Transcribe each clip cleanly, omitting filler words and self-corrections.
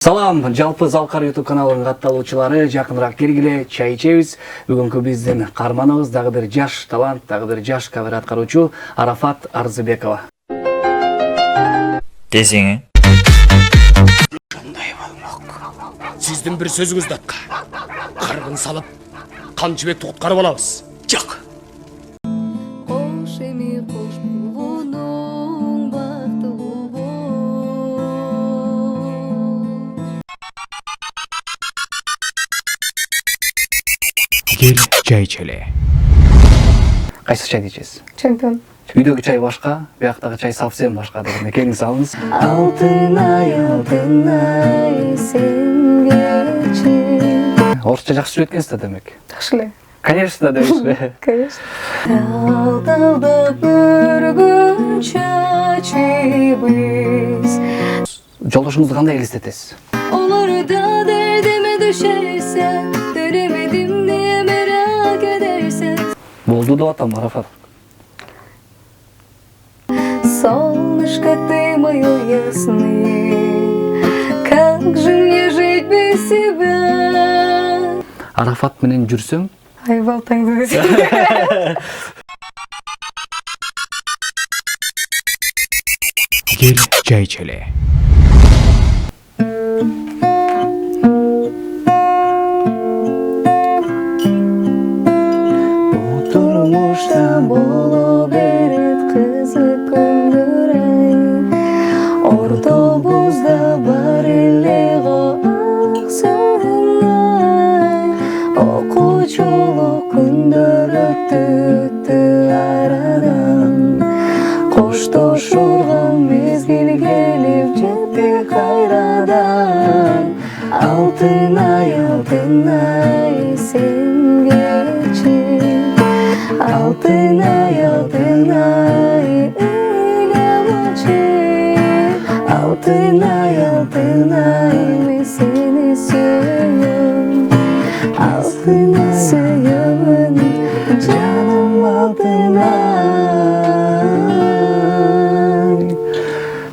Салам, жалпы Залкар YouTube каналынын катталуучулары, жакыныраак келгиле, чай ичебиз. Бүгүнкү биздин каарманыбыз дагы бир жаш талант, дагы бир жаш кабар аткаруучу Арафат Арзыбекова. Десең. Ушундай болмок. Сиздин бир сөзүңүздү атка. Каргын салып, Камчыбекти куткарып алабыз. Жок. Кош эми кош болгонуң бактылуу бол. Кел чай ичели. Кайсы чайды ичесиз? Чемпион. Үйдөгү чай башка, бияктагы чай совсем башка дегенде келиңиз алыңыз. Алтын ай сенгечи. Орусча жакшы сүйлөп экенсиз да демек. Жакшы эле. Конечно дейсизби? Конечно. Талда көргөн чачыбыз. Жолдошуңузду кандай элестетесиз? Оларда дердиме düşersen, deremedim diye merak edersen. Болду деп атам, Арафат. Солнышко, ты мое ясное, как же мне жить без тебя? Арафат менен жүрсөм, Ай, балтаңды. кел чай ичели. Турмушта боло берет кызык күндөр ай. Ортобузда бар эле го ак сарың ай. Окуучулук күндөр өттү арадан. Коштошурган мезгил келип жетти кайрадан. Алтын ай сенгечи. Алтын ай элемочи. Алтын ай мен сени сүйөм. Алтын ай сүйөмүн, жаным алтын ай.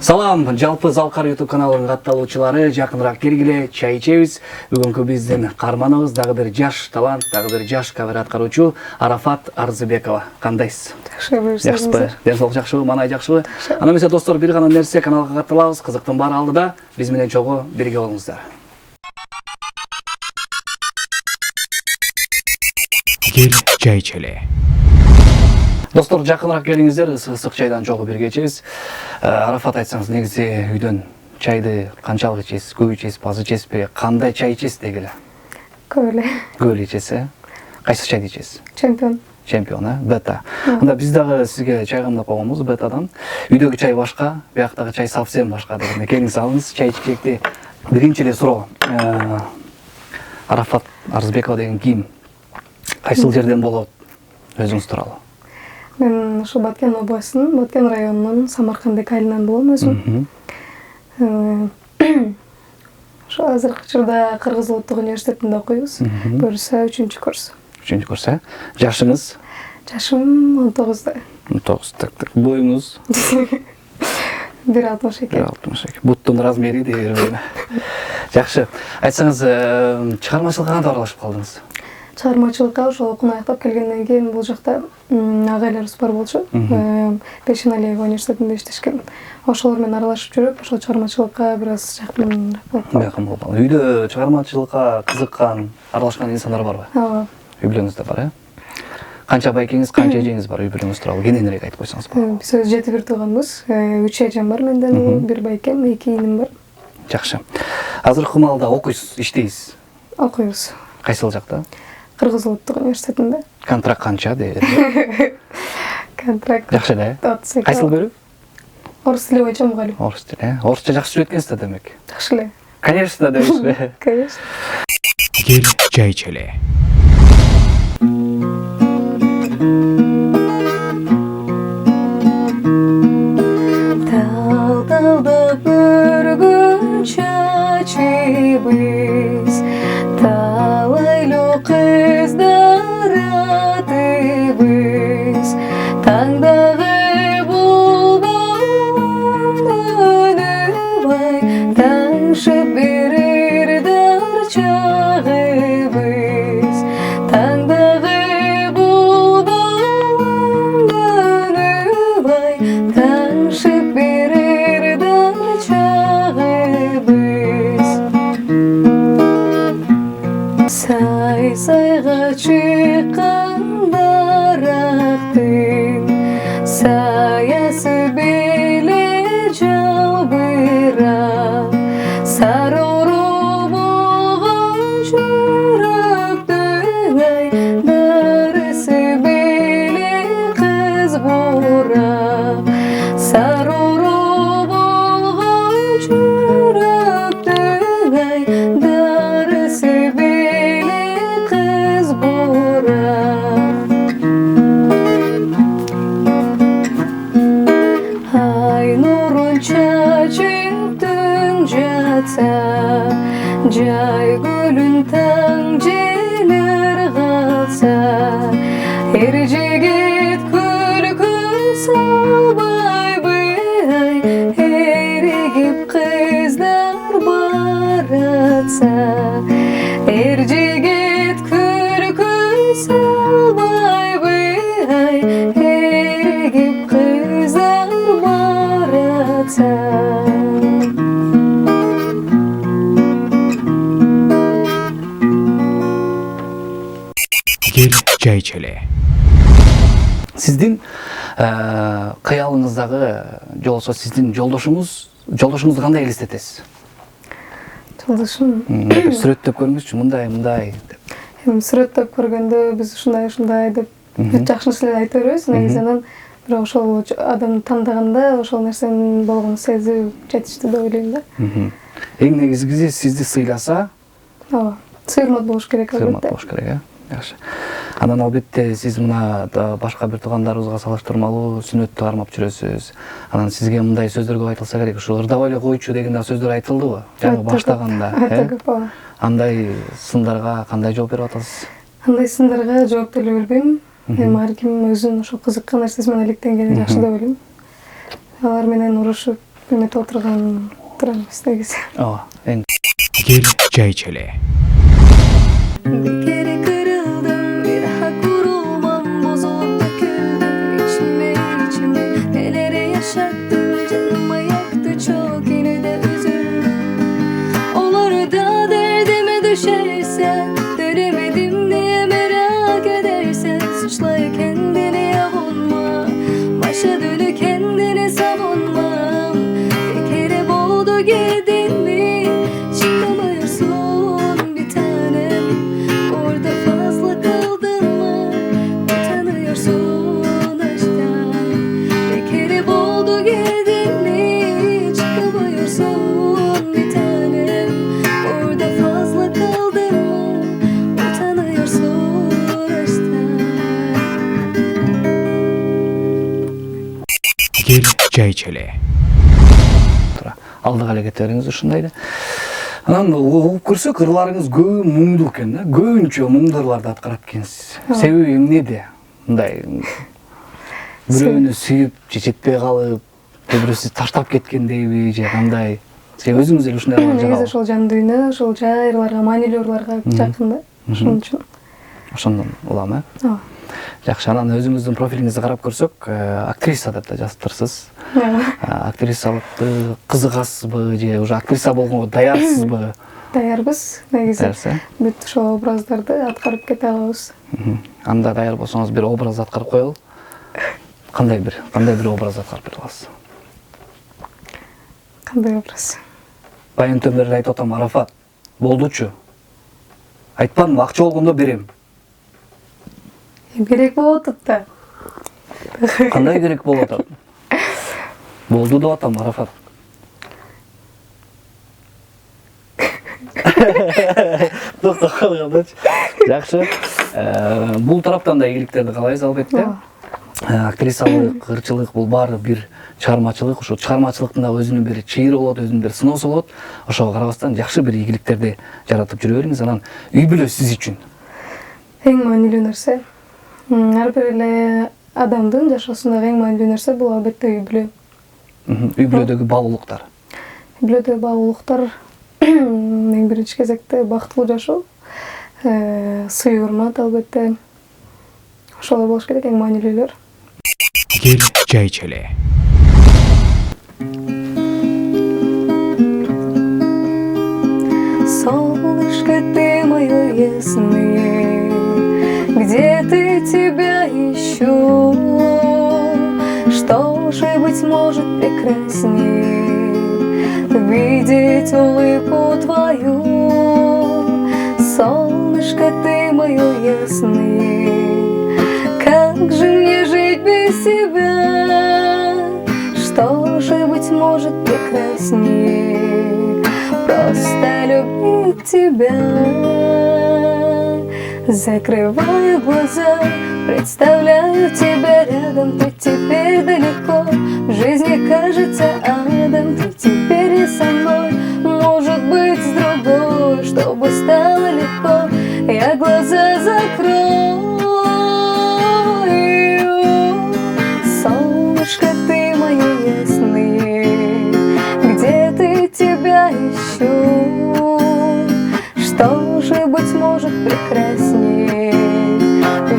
Салам, жалпы Залкар YouTube каналынын катталуучулары, жакыныраак келгиле, чай ичебиз. Бүгүнкү биздин каарманыбыз дагы бир жаш талант, дагы бир жаш кабар аткаруучу Арафат Арзыбекова. Кандайсыз? Жакшы, Жакшысызбы? Ден соолук жакшыбы, маанай жакшыбы? Ана эмесе достор, бир гана нерсе, каналга катталабыз, кызыктын баары алдыда. Биз менен чогуу бирге болуңуздар. Кел чай ичели. Достор, жакыныраак келиңиздер, ысык чайдан чогуу бирге ичебиз. Арафат, айтсаңыз, негизи үйдөн чайды канчалык ичесиз? Көп ичесиз, аз ичесизби? Кандай чай ичесиз дегиле? Көп эле. Көп эле ичесиз, э? Кайсы чайды ичесиз? Чемпион. Чемпион, бета. Анда биз дагы сизге чай камдап койгонбуз бетадан. Үйдөгү чай башка, бияктагы чай совсем башка дегенде келиңиз алыңыз. Чай ичекти биринчи эле суроо. Арафат Арзыбекова деген ким? Кайсыл жерден болот? Өзүңүз тууралуу. Мен ушу Баткен областынын, Баткен районунун Самаркандек айылынан болом өзүм. Ошо азыркы учурда Кыргыз Улуттук университетинде окуйбуз. Буюрса 3-курс. 3-курс, э? Жашыңыз? Жашым 19-да. 19. Так. Боюңуз? 1,62. 1,62. Буттун размери дейбиз. Жакшы. Айтсаңыз, чыгармачылыкка кантип аралашып калдыңыз? Чыгармачылыкка ошол окууну аяктап келгенден кийин бул жакта агайларыбыз бар болчу. Бешеналиева университетинде иштешкен. Ошолор менен аралашып жүрүп, ошол чыгармачылыкка бир аз жакын Жакын болуп. Үйдө чыгармачылыкка кызыккан, аралашкан инсандар барбы? Ооба. Үй бүлөңүздө бар, э? Канча байкеңиз, канча эжеңиз бар үй бүлөңүз тууралуу кененирээк айтып койсоңуз болот. Биз өзү 7 бир тууганбыз. 3 эжем бар менден, 1 байкем, 2 иним бар. Жакшы. Азыркы маалда окуйсуз, иштейсиз? Окуйбуз. Кайсыл жакта? Кыргыз Улуттук университетинде. Контракт канча дейт? Контракт. Жакшы эле. Кайсыл бөлүм? Орус тили боюнча мугалим. Орус тили, э? Орусча жакшы сүйлөп экенсиз да демек. Жакшы эле. Конечно дейсизби? Конечно. Кел чай ичели. Талда көргөн чачыбыз, талайлуу кыздар атыбыз, таңдагы болгон өнү бай, таңшып берип чагыбыз таңдагы булбулдан дөнүбай таңшып берер дар чагыбыз сай-сайга чыккан дарактын саясы беле жалбырап сарору болгон жүрөктүн ай дарысы беле кыз бурап сарору болгон жүрөктүн ай дарысы беле кыз бурап ай нурун чачып түн жатса жай гүлүн таң желер калса эр жигит күлкү салбайбы ай эригип кыздар баратса эр жигит күлкү салбайбы ай эригип кыздар баратса Gel çay içelim. Сиздин кыялыңыздагы же болбосо сиздин жолдошуңузду кандай элестетесиз? жолдошум Бир сүрөттөп көрүңүзчү, мындай деп. эми сүрөттөп көргөндө биз ушундай деп жакшы нерселерди айта беребиз негизи анан бирок ошол адамды тандаганда ошол нерсенин болгонун сезүү жетиштүү деп ойлойм да. Эң негизгиси сизди сыйласа, ооба сыйырмат болуш керек сыйырмат албетте. болуш керек, жакшы. Анан албетте сиз мына башка бир туугандарыбызга салыштырмалуу сүннөттү кармап жүрөсүз. Анан сизге мындай сөздөр көп айтылса керек, ушу ырдабай эле койчу деген да сөздөр айтылдыбы? Жаңы баштаганда, көп ооба. Андай сындарга кандай жооп берип атасыз? Андай сындарга жооп деле билбейм. Эми ар ким өзүнүн ошол кызыккан нерсеси менен иликтенгени жакшы деп ойлойм. Алар менен урушуп эметип отурган турабыз негизи. Ооба, эң Gel çay içelim. Bir kere kırıldım, bir daha kurulmam, bozulup döküldüm içime içime. Nelere yaşattı, canıma yaktı çok, yine de üzüldüm. Olur da derdime düşersen, dönemedim diye merak edersen, suçla kendini avunma, başa dönü kendini savunma. Bir kere boğdu girdin mi, çıkamıyorsun bir tanem. Orada fazla kaldın mı, utanıyorsun aşktan. Bir kere boğdu girdin mi, çıkamıyorsun bir tanem. Orada fazla kaldın mı, utanıyorsun aşktan. Gel çay içelim. Алдыга аракеттериңиз ушундайда. Анан угуп көрсөк, ырларыңыз көп муңдуу экен да. Көбүнчө муңдуу ырларды аткарат экенсиз. Себеби эмнеде? Мындай бирөөнү сүйүп, же жетпей калып, же бирөө сизди таштап кеткендейби, же кандай? Сиз өзүңүз эле ушундай ырлар Негизи жазабы? ошол жан дүйнө, ошол жай ырларга, маанилүү ырларга жакын да. Ошон үчүн. Ошондон улам, Ооба. Жакшы, анан өзүңүздүн профилиңизди карап көрсөк, актриса деп да жазыптырсыз. Актрисалыкты кызыгасызбы, же уже актриса болгонго даярсызбы? Даярбыз, негизи. Даярсыз, Бүт ошол образдарды аткарып кете алабыз. Анда даяр болсоңуз бир образ аткарып коелу. Кандай бир образ аткарып бере аласыз? Кандай образ? Баянтөн бери айтып атам, Арафат, болдучу. Айтпадымбы, акча болгондо берем. Керек болуп атат да. Кандай керек болуп атат? Болду деп атам, Арафат. Токтоп калгандачы. Жакшы. Бул тараптан да ийгиликтерди каалайбыз албетте. Актрисалык, ырчылык бул баары бир чыгармачылык. Ошо чыгармачылыктын да өзүнүн бир чыйыры болот, өзүнүн бир сыноосу болот. Ошого карабастан жакшы бир ийгиликтерди жаратып жүрө бериңиз. Анан үй бүлө сиз үчүн Эң маанилүү нерсе. Ар бир эле адамдын жашоосундагы эң маанилүү нерсе бул албетте үй бүлө. үй бүлөдөгү баалуулуктар. Үй бүлөдөгү баалуулуктар Эң биринчи кезекте бактылуу жашоо, сый урмат албетте. Ошолор болуш керек эң маанилүүлөр. Gel çay içelim. Солнышко, ты мое ясное, где ты тебя ищу? Что же, быть может, прекраснее видеть улыбку твою? Солнышко, ты мое ясное, как же мне жить без тебя? Что же, быть может, прекраснее просто любить тебя? Закрываю глаза, представляю тебя рядом. Ты теперь далеко, в жизни кажется адом. Ты теперь не со мной, может быть, с другой. Чтобы стало легко, я глаза закрою. Солнышко, ты мое ясное, где ты тебя ищу? Что же, быть может, прекраснее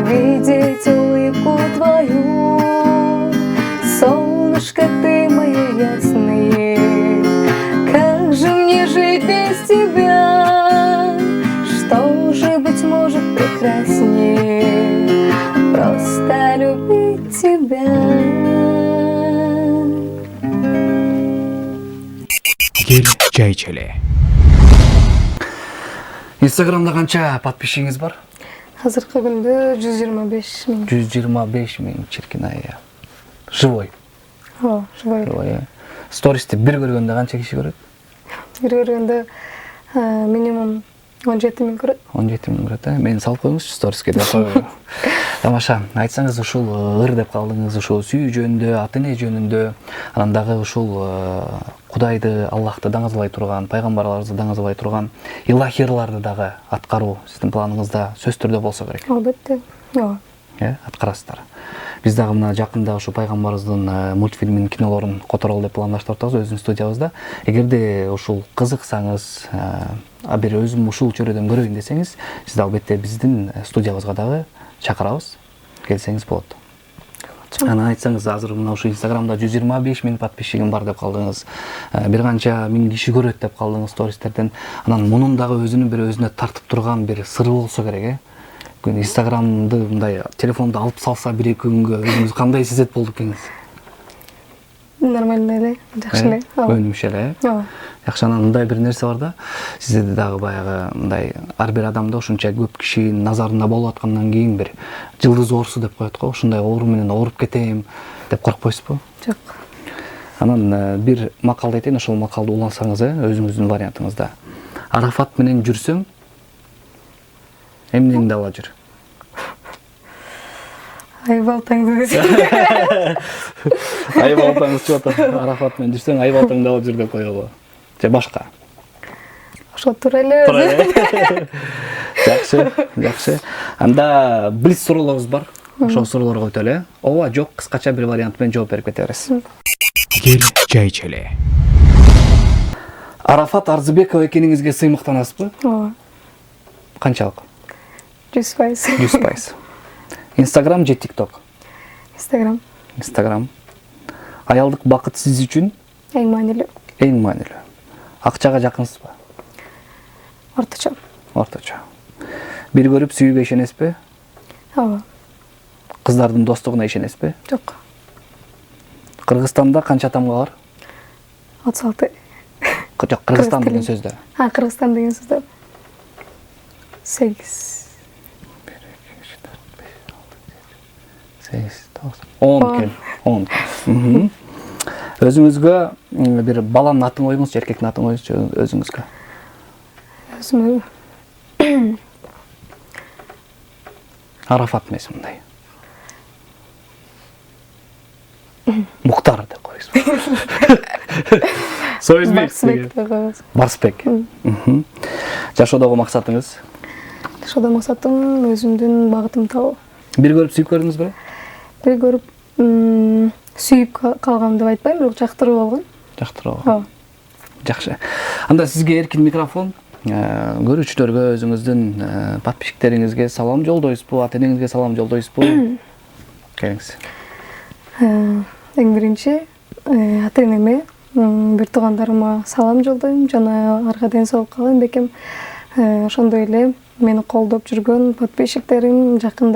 видеть улыбку твою? Солнышко, ты мое ясное, как же мне жить без тебя? Что же, быть может, прекраснее просто любить тебя? Gel çay içelim. Instagram'da kança подписчигиңиз бар? Азыркы күндө 125 миң. 125 миң, чиркин ай я. Живой. Ооба, живой. Живой. Стористи бир көргөндө канча киши көрөт? Бир көргөндө минимум 17 миң көрөт. 17 миң көрөт, мени салып коюңузчу сториске деп койгой. Тамаша, айтсаңыз ушул ыр деп калдыңыз, ушул сүйүү жөнүндө, ата эне жөнүндө, анан дагы ушул Кудайды, Аллахты даңазалай турган, пайгамбарларыбызды даңазалай турган илахирларды дагы аткаруу сиздин планыңызда сөзсүз түрдө болсо керек. Албетте. Ооба. Аткарасыздар. Биз дагы мына жакында ушу пайгамбарыбыздын мультфильмин, кинолорун которолу деп пландаштырып атабыз өзүбүздүн студиябызда. Эгерде ушул кызыксаңыз, бир өзүм ушул чөйрөдөн көрөйүн десеңиз, сизди албетте биздин студиябызга дагы чакырабыз. Келсеңиз болот. Анан айтсаңыз, азыр мына ушу Инстаграмда 125 миң подписчигим бар деп калдыңыз. Бир канча миң киши көрөт деп калдыңыз стористерден. Анан мунун дагы өзүнүн бир өзүнө тартып турган бир сыры болсо керек, Инстаграмды мындай телефонду алып салса бир эки күнгө өзүңүз кандай сезет болду экенсиз? Нормально эле, жакшы эле. Өнүмүш эле. Ооба. Жакшы, анан мындай бир нерсе бар да. Сизде дагы баягы мындай ар бир адамда ушунча көп кишинин назарында болуп аткандан кийин бир жылдыз оорусу деп коет го. Ушундай оору менен ооруп кетем деп коркпойсузбу? Жок. Анан бир макалды айтайын, ошол макалды улансаңыз, өзүңүздүн вариантыңызда. Арафат менен жүрсөң, эмнеңди ала жүр? Айбалтаңды десең. Айбалтаңыз чыгат. Арафат менен жүрсөң, айбалтаңды алып жүр деп коелу. Же башка? Ошо туура эле. Жакшы, жакшы. Анда блиц суроолорубуз бар. Ошол суроолорго өтөлү. Ооба, жок, кыскача бир вариант менен жооп берип кете бересиз. Gel çay içelim. Арафат Арзыбекова экениңизге сыймыктанасызбы? Ооба. Канчалык? 100%. 100%. Инстаграм же ТикТок? Инстаграм. Инстаграм. Аялдык бакыт сиз үчүн Эң маанилүү. эң маанилүү. Акчага жакынсызбы? Орточо. Орточо. Бир көрүп сүйүүгө ишенесизби? Ооба. Кыздардын достугуна ишенесизби? Жок. Кыргызстанда канча тамга бар? 36. Жок, Кыргызстан деген сөздө. Кыргызстан деген сөздө. 8. 10 кен. Өзүңүзгө бир баланын атын коюңузчу, эркектин атын коюңузчу өзүңүзгө. Өзүмө Арафат эмес мындай. Муктар деп коюңуз. Союзбек Барсбек деп коебуз. Барсбек. Жашоодогу максатыңыз? Жашоодо максатым өзүмдүн багытымды табуу. Бир көрүп сүйүп көрдүңүзбү? Бир көрүп сүйүп калгам деп айтпайм, бирок жактыруу болгон. Жактыруу. Ооба. Жакшы. Анда сизге эркин микрофон. Көрүүчүлөргө, өзүңүздүн подписчиктериңизге салам жолдойсузбу, ата энеңизге салам жолдойсузбу? Келиңиз. Эң биринчи ата энеме, бир туугандарыма салам жолдойм жана арга ден соолук каалайм бекем. Ошондой эле мени колдоп жүргөн подписчиктерим, жакын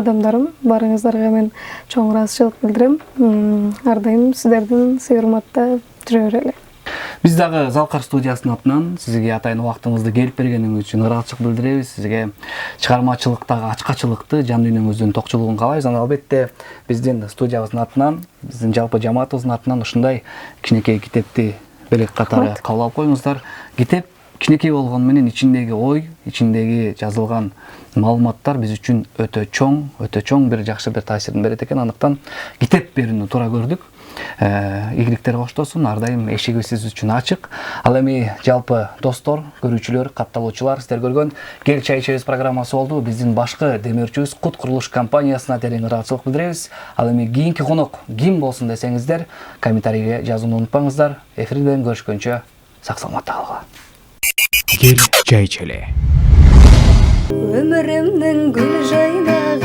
адамдарым, баарыңыздарга мен чоң ыраазычылык билдирем. Ар дайым сиздердин сый урматта жүрө берели. Биз дагы Залкар студиясынын атынан сизге атайын убактыңызды келип бергениңиз үчүн ыраазычылык билдиребиз. Сизге чыгармачылыктагы ачкачылыкты, жан дүйнөңүздүн токчулугун каалайбыз. Жана албетте биздин студиябыздын атынан, биздин жалпы жамаатыбыздын атынан ушундай кичинекей китепти белек катары кабыл алып коюңуздар. Китеп кичинекей болгону менен ичиндеги ой, ичиндеги жазылган маалыматтар биз үчүн өтө чоң бир жакшы бир таасирин берет экен. Андыктан китеп берүүнү туура көрдүк. Ийгиликтер коштосун, ар дайым эшигибиз сиз үчүн ачык. Ал эми жалпы достор, көрүүчүлөр, катталуучулар, сиздер көргөн Кел чай ичебиз программасы болду. Биздин башкы демөөрчүбүз Кут курулуш компаниясына терең ыраазычылык билдиребиз. Ал эми кийинки конок ким болсун десеңиздер, комментарийге жазууну унутпаңыздар. Эфирден көрүшкөнчө сак саламатта калгыла. Кел чай ичели. Өмүрүмдүн гүл жайнаган